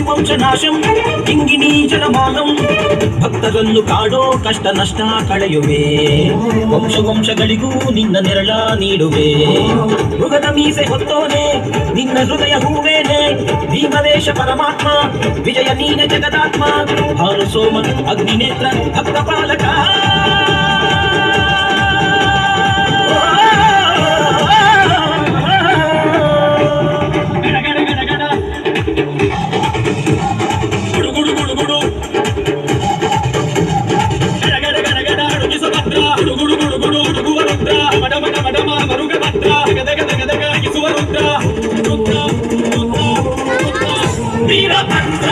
ವಂಶನಾಶಂ ಕಿಂಗಿಣಿ ಜನಮಾನಂ ಭಕ್ತರನ್ನು ಕಾಡೋ ಕಷ್ಟ ನಷ್ಟ ಕಳೆಯುವೆ ವಂಶಗಳಿಗೂ ನಿನ್ನ ನೆರಳ ನೀಡುವೆ ಮೃಗದ ಮೀಸೆ ಹೊತ್ತೋನೆ ನಿನ್ನ ಹೃದಯ ಹೂವೇನೆ ಭೀಮವೇಶ ಪರಮಾತ್ಮ ವಿಜಯ ನೀನೆ ಜಗದಾತ್ಮ ಭಾನು ಸೋಮ ಅಗ್ನಿನೇತ್ರ ಭಕ್ತ ಪಾಲಕ ವೀರಭದ್ರ